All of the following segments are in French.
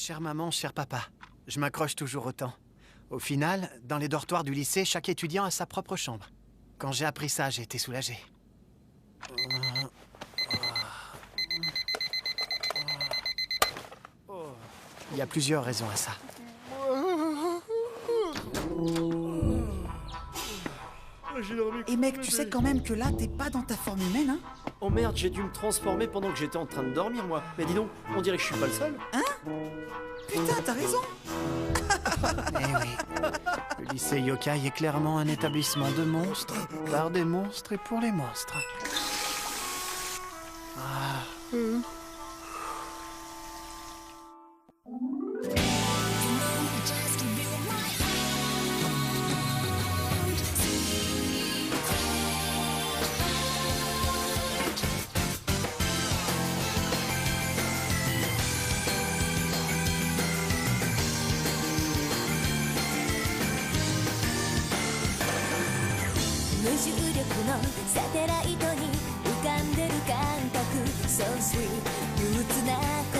Chère maman, cher papa, je m'accroche toujours autant. Au final, dans les dortoirs du lycée, chaque étudiant a sa propre chambre. Quand j'ai appris ça, j'ai été soulagé. Il y a plusieurs raisons à ça. Et mec, tu sais quand même que là, t'es pas dans ta forme humaine, hein? Oh merde, j'ai dû me transformer pendant que j'étais en train de dormir, moi. Mais dis donc, on dirait que je suis pas le seul. Hein? Putain, t'as raison! Eh oui, le lycée Yokai est clairement un établissement de monstres, par des monstres et pour les monstres. Ah. So sweet 憂鬱な心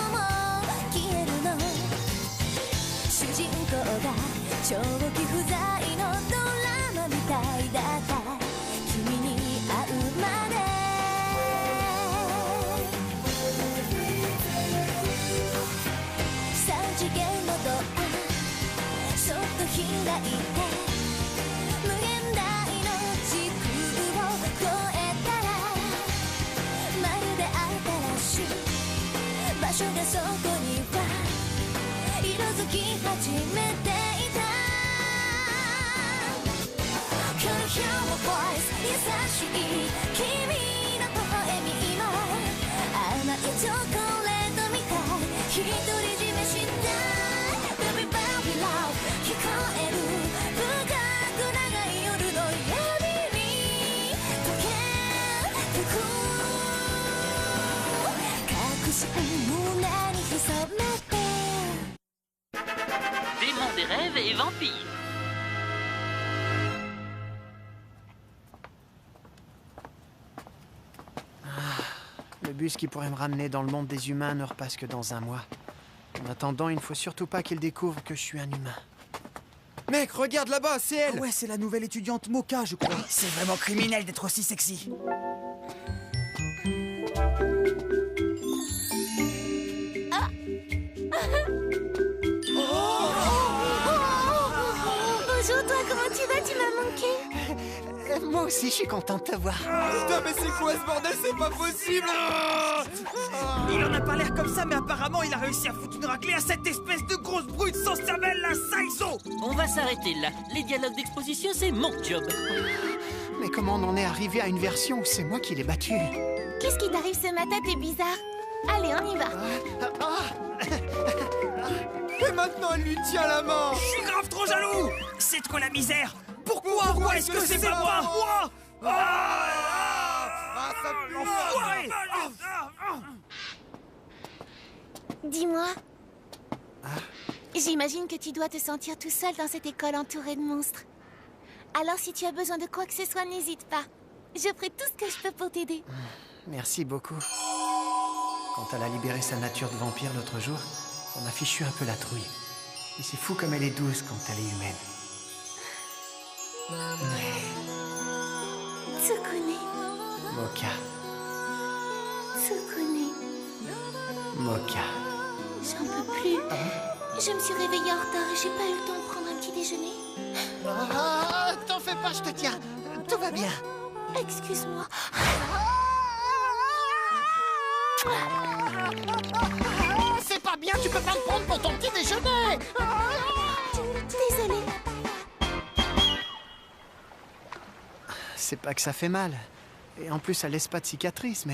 も消えるの主人公が長期不在のドラマみたいだった君に会うまで3次元のドアそっと開いて無限大の時空を越えたらまるで新しい場所がそこには色づき始めていた Can you hear my voice 優しい君の微笑みも甘いチョコレートみたい独り占めしたい Baby baby love 聞こえる深く長い夜の闇に溶けてく隠し胸に潜めて Démon des rêves et vampires. Le bus qui pourrait me ramener dans le monde des humains ne repasse que dans un mois. En attendant, il ne faut surtout pas qu'il découvre que je suis un humain. Mec, regarde là-bas, c'est elle! Ah ouais, c'est la nouvelle étudiante Mocha, je crois. C'est vraiment criminel d'être aussi sexy. Bonjour toi, comment tu vas? Tu m'as manqué. Moi aussi, je suis contente de te voir. Putain, mais c'est quoi ce bordel? C'est pas possible! Il en a pas l'air comme ça, mais apparemment, il a réussi à foutre une raclée à cette espèce de grosse brute sans cervelle, la Saizo! On va s'arrêter là. Les dialogues d'exposition, c'est mon job. Mais comment on en est arrivé à une version où c'est moi qui l'ai battu? Qu'est-ce qui t'arrive ce matin? T'es bizarre. Allez, on y va. Et maintenant, elle lui tient la main! Je suis grave trop jaloux! C'est de quoi la misère? Pourquoi est-ce que c'est pas moi? Ça pue! L'enfoiré! Dis-moi. J'imagine que tu dois te sentir tout seul dans cette école entourée de monstres. Alors si tu as besoin de quoi que ce soit, n'hésite pas. Je ferai tout ce que je peux pour t'aider. Merci beaucoup. Quand elle a libéré sa nature de vampire l'autre jour, ça m'a fichu un peu la trouille. Et c'est fou comme elle est douce quand elle est humaine. Tsukune, Mocha, Tsukune, Mocha. j'en peux plus. Je me suis réveillée en retard et j'ai pas eu le temps de prendre un petit déjeuner. T'en fais pas, je te tiens. Tout va bien. Excuse-moi. C'est pas bien, tu peux pas me prendre pour ton petit déjeuner. Désolée. C'est pas que ça fait mal. Et en plus, elle laisse pas de cicatrices,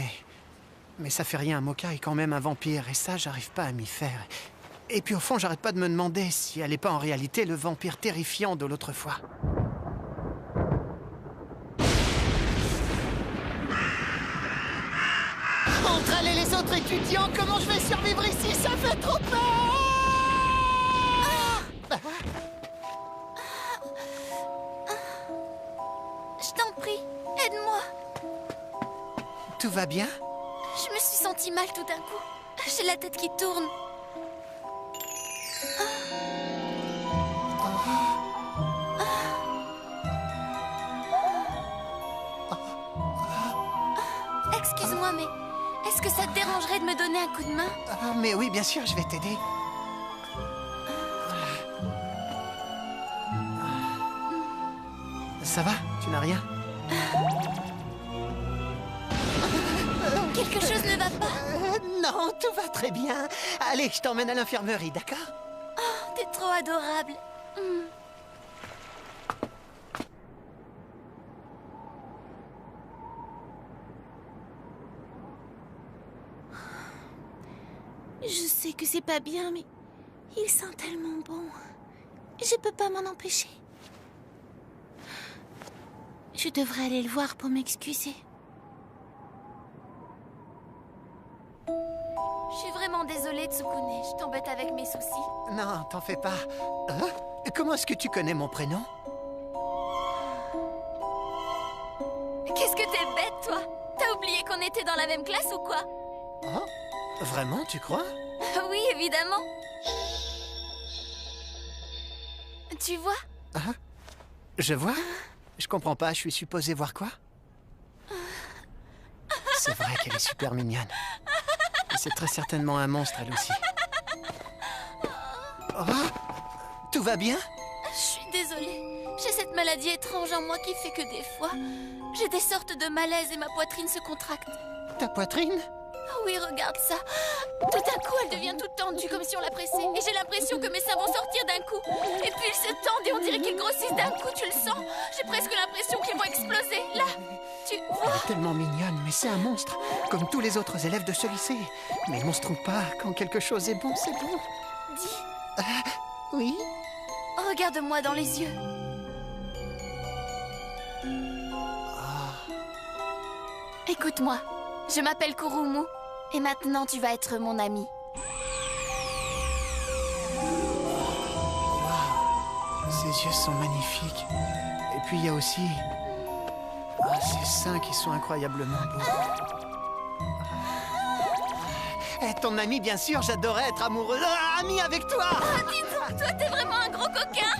mais ça fait rien. Mocha est quand même un vampire, et ça, j'arrive pas à m'y faire. Et puis au fond, j'arrête pas de me demander si elle est pas en réalité le vampire terrifiant de l'autre fois. Entre elle et les autres étudiants, comment je vais survivre ici? Ça fait trop peur! Je t'en prie, aide-moi. Tout va bien? Je me suis sentie mal tout d'un coup. J'ai la tête qui tourne. Excuse-moi, mais est-ce que ça te dérangerait de me donner un coup de main? Ah, mais oui, bien sûr, je vais t'aider. Ça va? Tu n'as rien? Quelque chose ne va pas? Non, tout va très bien. Allez, je t'emmène à l'infirmerie, d'accord? T'es trop adorable. Je sais que c'est pas bien, mais il sent tellement bon. Je peux pas m'en empêcher. Je devrais aller le voir pour m'excuser. Je suis vraiment désolée, Tsukune. Je t'embête avec mes soucis. Non, t'en fais pas. Hein? Comment est-ce que tu connais mon prénom? Qu'est-ce que t'es bête, toi? T'as oublié qu'on était dans la même classe ou quoi? Oh, vraiment, tu crois? Oui, évidemment. Tu vois? Hein? Je vois? Je comprends pas, je suis supposée voir quoi? C'est vrai qu'elle est super mignonne. Et c'est très certainement un monstre, elle aussi. Oh, tout va bien? Je suis désolée. J'ai cette maladie étrange en moi qui fait que des fois, j'ai des sortes de malaise et ma poitrine se contracte. Ta poitrine? Oui, regarde ça. Tout d'un coup, elle devient toute tendue comme si on la pressait. Et j'ai l'impression que mes seins vont sortir d'un coup. Et puis ils se tendent et on dirait qu'ils grossissent d'un coup, tu le sens? J'ai presque l'impression qu'ils vont exploser. Là, tu Elle vois? est tellement mignonne, mais c'est un monstre, comme tous les autres élèves de ce lycée. Mais monstre ou pas, quand quelque chose est bon, c'est bon. Dis, Oui? regarde-moi dans les yeux. Écoute-moi, je m'appelle Kurumu. Et maintenant, tu vas être mon ami. Ses yeux sont magnifiques. Et puis il y a aussi... ses seins qui sont incroyablement beaux. Ton ami, bien sûr, j'adorais être amoureux. Ami avec toi! Dis donc, toi, t'es vraiment un gros coquin.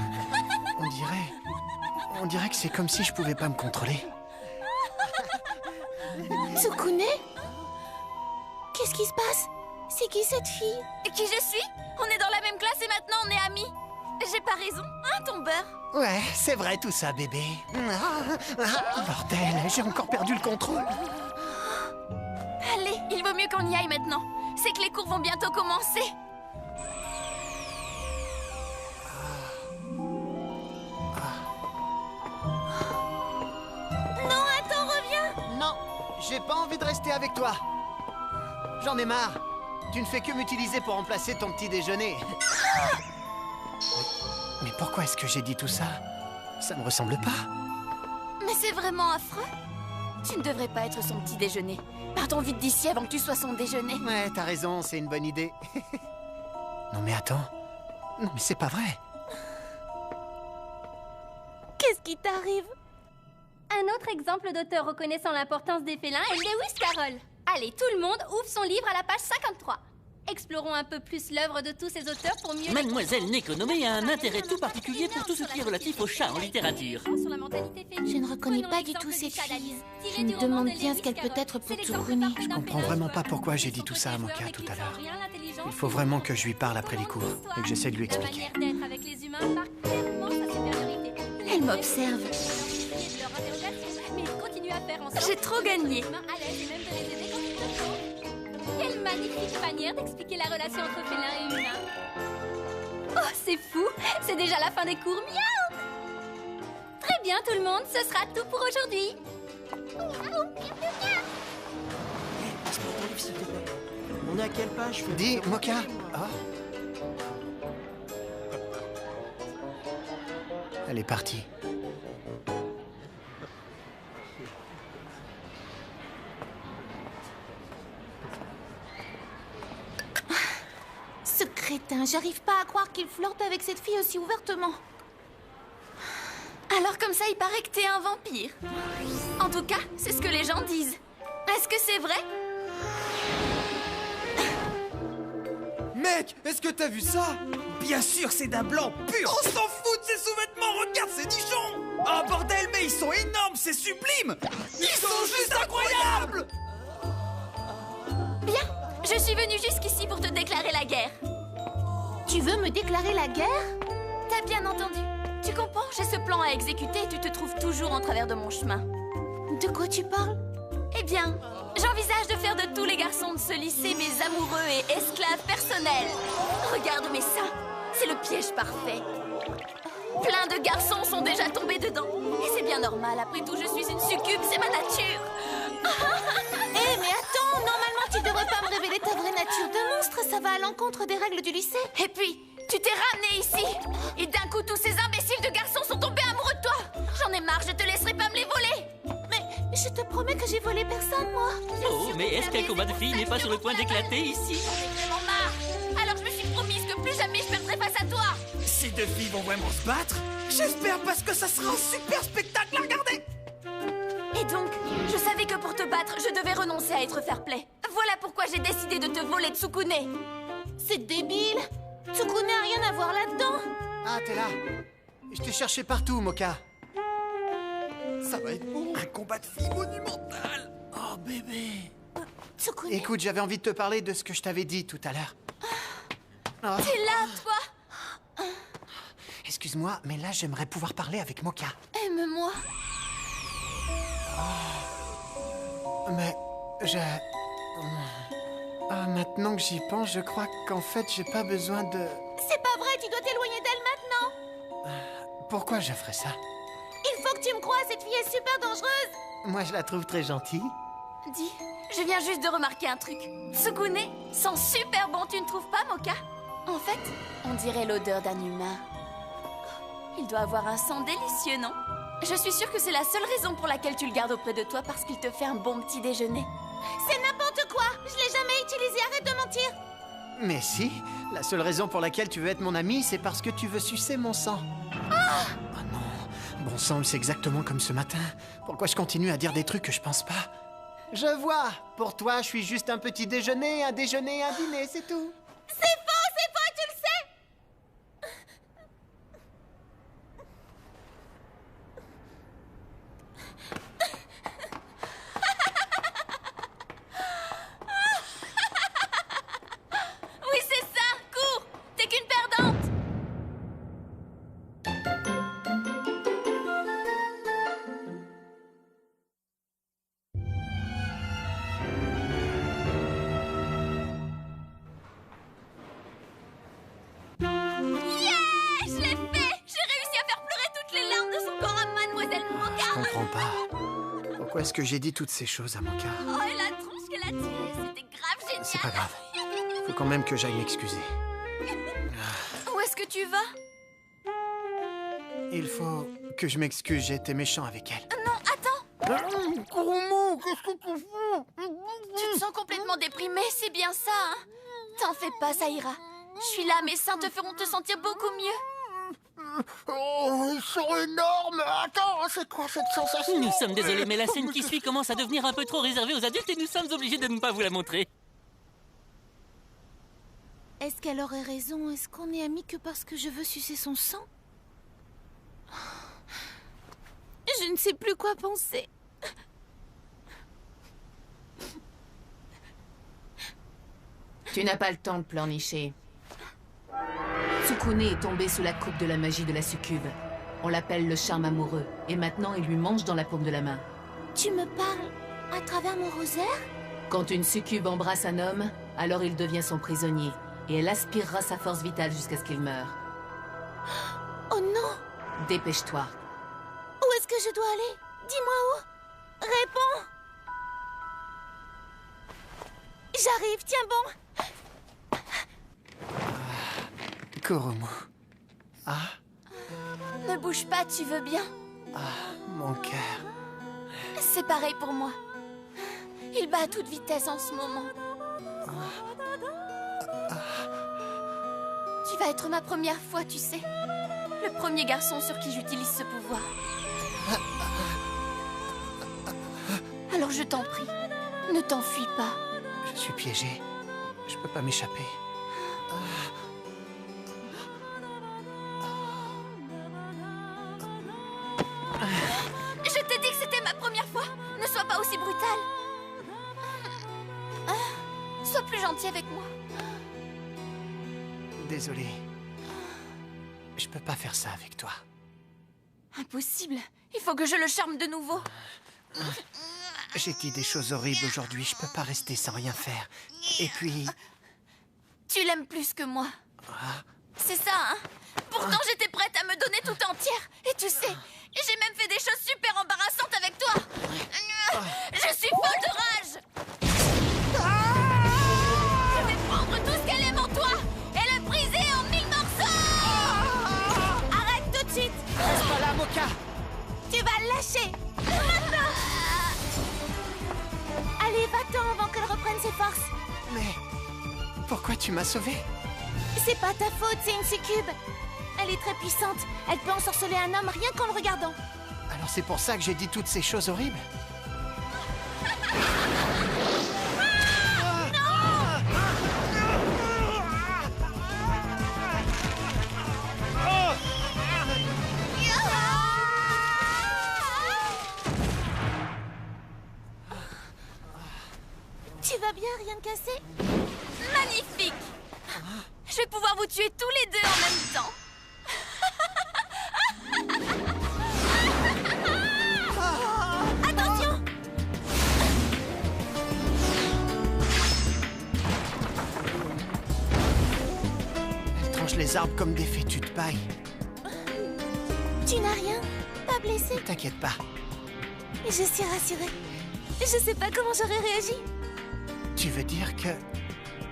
On dirait que c'est comme si je pouvais pas me contrôler. Tsukune? Qu'est-ce qui se passe? C'est qui cette fille? Qui je suis? On est dans la même classe et maintenant on est amis. J'ai pas raison, hein, ton beurre? Ouais, c'est vrai tout ça, bébé. Bordel, j'ai encore perdu le contrôle. Allez, il vaut mieux qu'on y aille maintenant. C'est que les cours vont bientôt commencer. Non, attends, reviens. Non, j'ai pas envie de rester avec toi. J'en ai marre. Tu ne fais que m'utiliser pour remplacer ton petit déjeuner. Mais pourquoi est-ce que j'ai dit tout ça? Ça me ressemble pas. Mais c'est vraiment affreux. Tu ne devrais pas être son petit déjeuner. Partons vite d'ici avant que tu sois son déjeuner. Ouais, t'as raison, c'est une bonne idée. Non mais attends. Non mais c'est pas vrai. Qu'est-ce qui t'arrive? Un autre exemple d'auteur reconnaissant l'importance des félins est Lewis Carroll. Allez, tout le monde ouvre son livre à la page 53. Explorons un peu plus l'œuvre de tous ces auteurs pour mieux... Mademoiselle Nekonome a un intérêt tout particulier pour tout ce qui est relatif aux chats en littérature. Je ne reconnais pas du tout cette fille. Je me demande bien ce qu'elle peut être pour Tsukune. Je comprends vraiment pas pourquoi j'ai dit tout ça à Moka tout à l'heure. Il faut vraiment que je lui parle après les cours et que j'essaie de lui expliquer. Elle m'observe. J'ai trop gagné. Quelle magnifique manière d'expliquer la relation entre félins et humains. Oh, c'est fou! C'est déjà la fin des cours. Miaou! Très bien, tout le monde, ce sera tout pour aujourd'hui. Passe-moi ton livre, s'il te plaît. On est à quelle page? Dis, Moka. Elle est partie. Ce crétin, j'arrive pas à croire qu'il flirte avec cette fille aussi ouvertement. Alors comme ça, il paraît que t'es un vampire. En tout cas, c'est ce que les gens disent. Est-ce que c'est vrai? Mais Mec, est-ce que t'as vu ça? Bien sûr, c'est d'un blanc pur. On s'en fout de ces sous-vêtements, regarde ces nichons. Oh bordel, mais ils sont énormes, c'est sublime. Ils sont juste incroyables. Bien, je suis venue jusqu'ici pour te déclarer la guerre. Tu veux me déclarer la guerre? T'as bien entendu. Tu comprends, j'ai ce plan à exécuter et tu te trouves toujours en travers de mon chemin. De quoi tu parles? Eh bien, j'envisage de faire de tous les garçons de ce lycée mes amoureux et esclaves personnels. Regarde mes seins, c'est le piège parfait. Plein de garçons sont déjà tombés dedans. Et c'est bien normal, après tout, je suis une succube, c'est ma nature. Eh, mais attends, normalement tu devrais pas me révéler ta vraie nature de monstre, ça va à l'encontre des règles du lycée. Et puis, tu t'es ramené ici. Et d'un coup, tous ces imbéciles de garçons sont tombés amoureux de toi. J'en ai marre, je te laisserai pas me les voler. Mais je te promets que j'ai volé personne, moi. Oh, mais est-ce qu'un combat de filles n'est pas sur le point d'éclater ici? J'en ai vraiment marre. Alors je me suis promise que plus jamais je perdrai face à toi. Ces deux filles vont vraiment se battre? J'espère, parce que ça sera un super spectacle à regarder. Et donc, je savais que pour te battre, je devais renoncer à être fair-play. Voilà pourquoi j'ai décidé de te voler Tsukune. C'est débile. Tsukune n'a rien à voir là-dedans. Ah, t'es là. Je t'ai cherché partout, Moka. Ça va être bon. Un combat de filles monumental. Oh bébé. Tsukune. Écoute, j'avais envie de te parler de ce que je t'avais dit tout à l'heure. Oh, T'es là, toi. excuse-moi, mais là, j'aimerais pouvoir parler avec Moka. Aime-moi. Mais maintenant que j'y pense, je crois qu'en fait, j'ai pas besoin de... C'est pas vrai, tu dois t'éloigner d'elle maintenant. Pourquoi je ferais ça? Il faut que tu me croies, cette fille est super dangereuse. Moi, je la trouve très gentille. Dis, je viens juste de remarquer un truc. Tsukune sent super bon, tu ne trouves pas, Moka? En fait, on dirait l'odeur d'un humain. Il doit avoir un sang délicieux, non? Je suis sûre que c'est la seule raison pour laquelle tu le gardes auprès de toi, parce qu'il te fait un bon petit déjeuner. C'est n'importe quoi. Je l'ai jamais utilisé, arrête de mentir. Mais si, la seule raison pour laquelle tu veux être mon ami, c'est parce que tu veux sucer mon sang. Oh non, bon sang, c'est exactement comme ce matin. Pourquoi je continue à dire des trucs que je pense pas? Je vois, pour toi, je suis juste un petit déjeuner, un dîner, c'est tout. C'est faux, tu le sais. Oui, c'est ça! Cours! T'es qu'une perdante! Yeah! Je l'ai fait! J'ai réussi à faire pleurer toutes les larmes de son corps à Mademoiselle Moka! Je comprends pas. Pourquoi est-ce que j'ai dit toutes ces choses à Moka? Oh, et la tronche qu'elle a tirée, c'était grave génial! C'est pas grave. Faut quand même que j'aille m'excuser. Où est-ce que tu vas? Il faut que je m'excuse, j'ai été méchant avec elle. Non, attends! Kurumu, qu'est-ce que tu fais? Tu te sens complètement déprimé, c'est bien ça, hein? T'en fais pas, ça ira. Je suis là, mes seins te feront te sentir beaucoup mieux. Oh, ils sont énormes! Attends, c'est quoi cette sensation? Nous sommes désolés, mais la scène qui suit commence à devenir un peu trop réservée aux adultes et nous sommes obligés de ne pas vous la montrer. Est-ce qu'elle aurait raison? Est-ce qu'on est amis que parce que je veux sucer son sang? Je ne sais plus quoi penser. Tu n'as pas le temps de pleurnicher. Tsukune est tombé sous la coupe de la magie de la succube. On l'appelle le charme amoureux. Et maintenant, il lui mange dans la paume de la main. Tu me parles à travers mon rosaire? Quand une succube embrasse un homme, alors il devient son prisonnier. Et elle aspirera sa force vitale jusqu'à ce qu'il meure. Oh non! Dépêche-toi. Où est-ce que je dois aller? Dis-moi où! Réponds! J'arrive, tiens bon! Kurumu. Ah, Ne bouge pas, tu veux bien? mon cœur. C'est pareil pour moi. Il bat à toute vitesse en ce moment. Tu vas être ma première fois, tu sais. Le premier garçon sur qui j'utilise ce pouvoir. Alors je t'en prie, ne t'enfuis pas. Je suis piégé. Je peux pas m'échapper. Je t'ai dit que c'était ma première fois. Ne sois pas aussi brutal. Sois plus gentil avec moi. Désolé. Je peux pas faire ça avec toi. Impossible. Il faut que je le charme de nouveau. J'ai dit des choses horribles aujourd'hui, je peux pas rester sans rien faire. Et puis... Tu l'aimes plus que moi. C'est ça, hein? Pourtant, j'étais prête à me donner tout entière. Et tu sais, j'ai même fait des choses super embarrassantes avec toi. Je suis folle de rage. Je vais prendre tout ce qu'elle aime en toi et le briser en 1000 morceaux. Arrête tout de suite. Reste pas là, Mocha. Tu vas le lâcher. Maintenant. Allez, va-t'en avant qu'elle reprenne ses forces. Mais... pourquoi tu m'as sauvée? C'est pas ta faute, c'est une succube. Elle est très puissante. Elle peut ensorceler un homme rien qu'en le regardant. Alors c'est pour ça que j'ai dit toutes ces choses horribles? Tu vas bien, rien de cassé? Magnifique! Je vais pouvoir vous tuer tous les deux en même temps. Attention! Elle tranche les arbres comme des fétus de paille. Tu n'as rien? Pas blessé? T'inquiète pas. Je suis rassurée. Je sais pas comment j'aurais réagi. Tu veux dire que...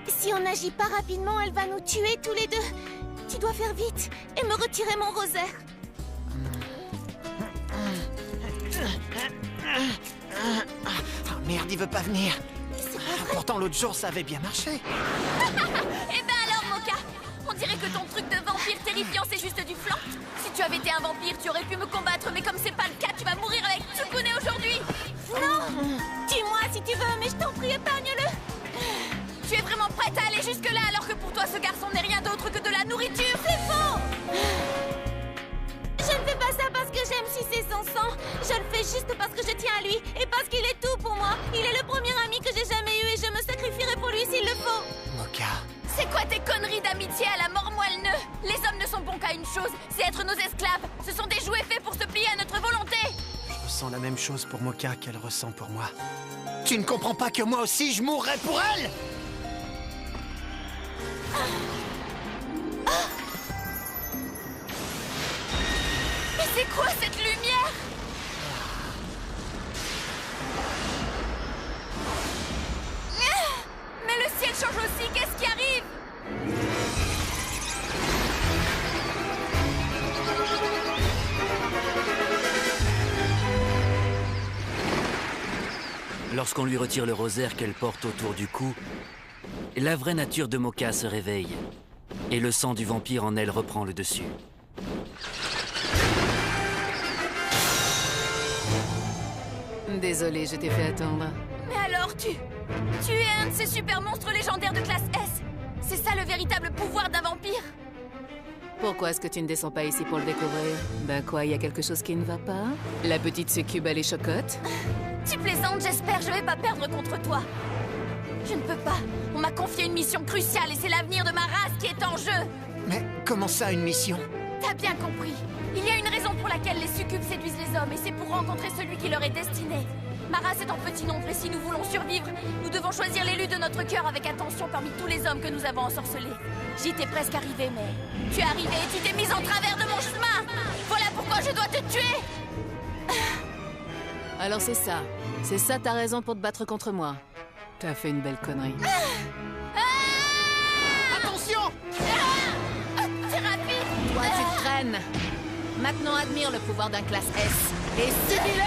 Si on n'agit pas rapidement, elle va nous tuer tous les deux. Tu dois faire vite et me retirer mon rosaire. Oh merde, il veut pas venir. Pourtant l'autre jour ça avait bien marché. Eh ben alors, Mocha, on dirait que ton truc de vampire terrifiant c'est juste du flan. Si tu avais été un vampire, tu aurais pu me combattre, mais comme c'est pas le cas, tu vas mourir avec Tsukune aujourd'hui. Non, tue-moi si tu veux, mais je t'en prie, épargne-le. Tu es vraiment prête à aller jusque-là alors que pour toi ce garçon n'est rien d'autre que de la nourriture? C'est faux! Je ne fais pas ça parce que j'aime sucer son sang. Je le fais juste parce que je tiens à lui et parce qu'il est tout pour moi. Il est le premier ami que j'ai jamais eu et je me sacrifierai pour lui s'il le faut. Mocha. C'est quoi tes conneries d'amitié à la mort moelle-nœud? Les hommes ne sont bons qu'à une chose, c'est être nos esclaves. Ce sont des jouets faits pour se plier à notre volonté. Je ressens la même chose pour Mocha qu'elle ressent pour moi. Tu ne comprends pas que moi aussi je mourrais pour elle? Mais c'est quoi cette lumière? Mais le ciel change aussi, qu'est-ce qui arrive? Lorsqu'on lui retire le rosaire qu'elle porte autour du cou, la vraie nature de Mocha se réveille, et le sang du vampire en elle reprend le dessus. Désolée, je t'ai fait attendre. Mais alors tu es un de ces super monstres légendaires de classe S. C'est ça le véritable pouvoir d'un vampire? Pourquoi est-ce que tu ne descends pas ici pour le découvrir? Ben quoi, il y a quelque chose qui ne va pas? La petite succube, elle est chocotte? Tu plaisantes, j'espère, je vais pas perdre contre toi. Je ne peux pas. On m'a confié une mission cruciale et c'est l'avenir de ma race qui est en jeu. Mais comment ça, une mission? T'as bien compris. Il y a une raison pour laquelle les succubes séduisent les hommes et c'est pour rencontrer celui qui leur est destiné. Ma race est en petit nombre et si nous voulons survivre, nous devons choisir l'élu de notre cœur avec attention parmi tous les hommes que nous avons ensorcelés. J'y étais presque arrivé, mais tu es arrivé et tu t'es mise en travers de mon chemin. Voilà pourquoi je dois te tuer. Alors c'est ça. C'est ça ta raison pour te battre contre moi. T'as fait une belle connerie. Attention! C'est rapide. Toi, tu te traînes. Maintenant, admire le pouvoir d'un classe S. Et subis-le!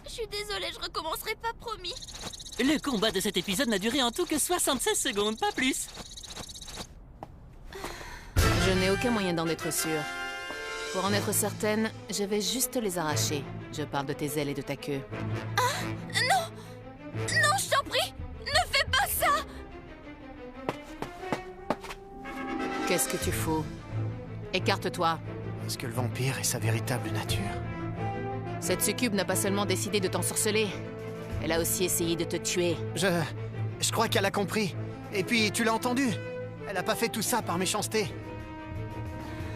Je suis désolée, je recommencerai pas, promis. Le combat de cet épisode n'a duré en tout que 76 secondes, pas plus. Je n'ai aucun moyen d'en être sûr. Pour en être certaine, je vais juste les arracher. Je parle de tes ailes et de ta queue. Non, je t'en prie, ne fais pas ça. Qu'est-ce que tu fous? Écarte-toi. Est-ce que le vampire est sa véritable nature? Cette succube n'a pas seulement décidé de t'ensorceler, elle a aussi essayé de te tuer. Je crois qu'elle a compris. Et puis, tu l'as entendu. Elle a pas fait tout ça par méchanceté.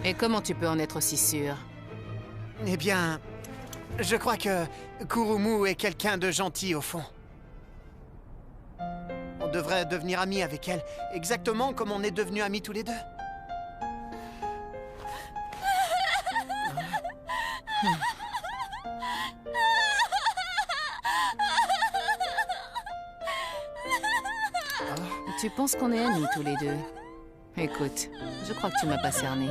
Et comment tu peux en être si sûr? Eh bien, je crois que Kurumu est quelqu'un de gentil au fond. On devrait devenir amis avec elle, exactement comme on est devenus amis tous les deux. Tu penses qu'on est amis tous les deux? Écoute, je crois que tu m'as pas cerné.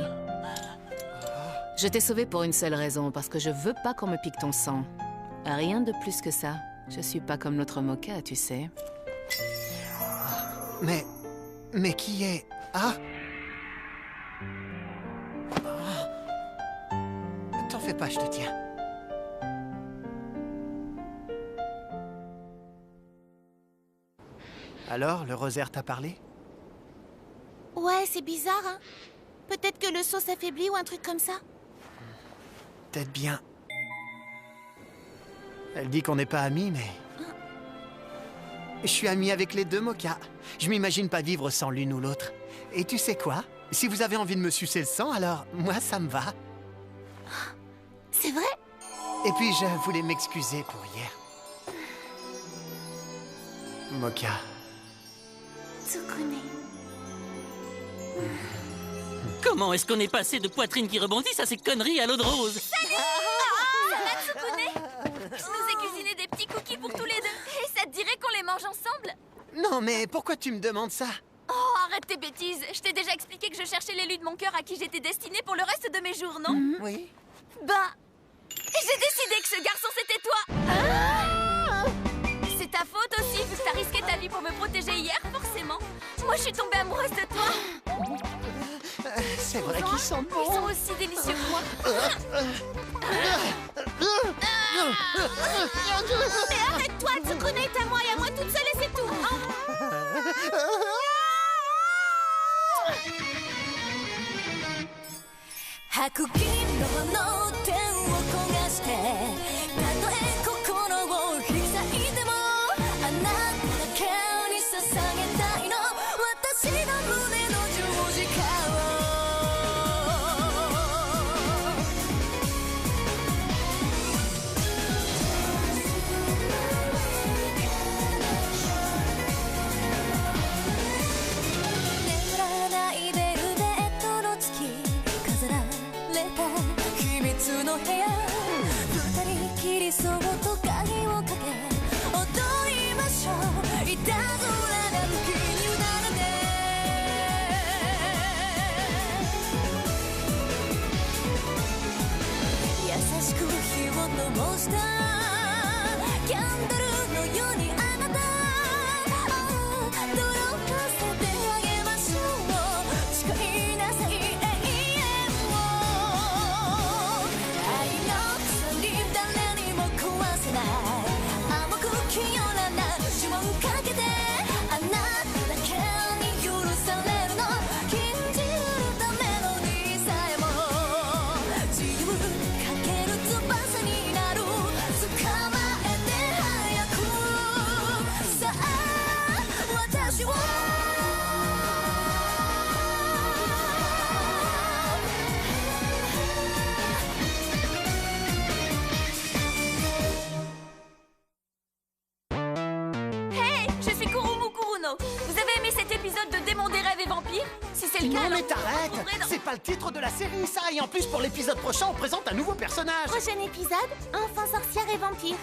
Je t'ai sauvé pour une seule raison, parce que je veux pas qu'on me pique ton sang. Rien de plus que ça. Je suis pas comme l'autre Moka, tu sais. Mais qui est... Ah, t'en fais pas, je te tiens. Alors, le rosaire t'a parlé? Ouais, c'est bizarre, hein. Peut-être que le saut s'affaiblit ou un truc comme ça. Peut-être bien. Elle dit qu'on n'est pas amis, mais... Je suis ami avec les deux, Moka. Je m'imagine pas vivre sans l'une ou l'autre. Et tu sais quoi? Si vous avez envie de me sucer le sang, alors moi, ça me va. C'est vrai? Et puis, je voulais m'excuser pour hier. Moka. Tsukune. Comment est-ce qu'on est passé de poitrine qui rebondissent à ces conneries à l'eau de rose? Je nous ai cuisiné des petits cookies pour tous les deux. Et ça te dirait qu'on les mange ensemble? Non, mais pourquoi tu me demandes ça? Oh, arrête tes bêtises. Je t'ai déjà expliqué que je cherchais l'élu de mon cœur à qui j'étais destinée pour le reste de mes jours, non? Oui. Bah, j'ai décidé que ce garçon c'était toi. C'est ta faute aussi, vu que t'as risqué ta vie pour me protéger hier, forcément. Moi, je suis tombée amoureuse de toi. C'est vrai qu'ils sont Ils bons. sont aussi délicieux que moi. Mais arrête-toi, Tsukune est à moi et à moi toute seule et c'est tout. Non mais t'arrêtes! C'est pas le titre de la série ça! Et en plus pour l'épisode prochain on présente un nouveau personnage! Prochain épisode, enfant, sorcière et vampire.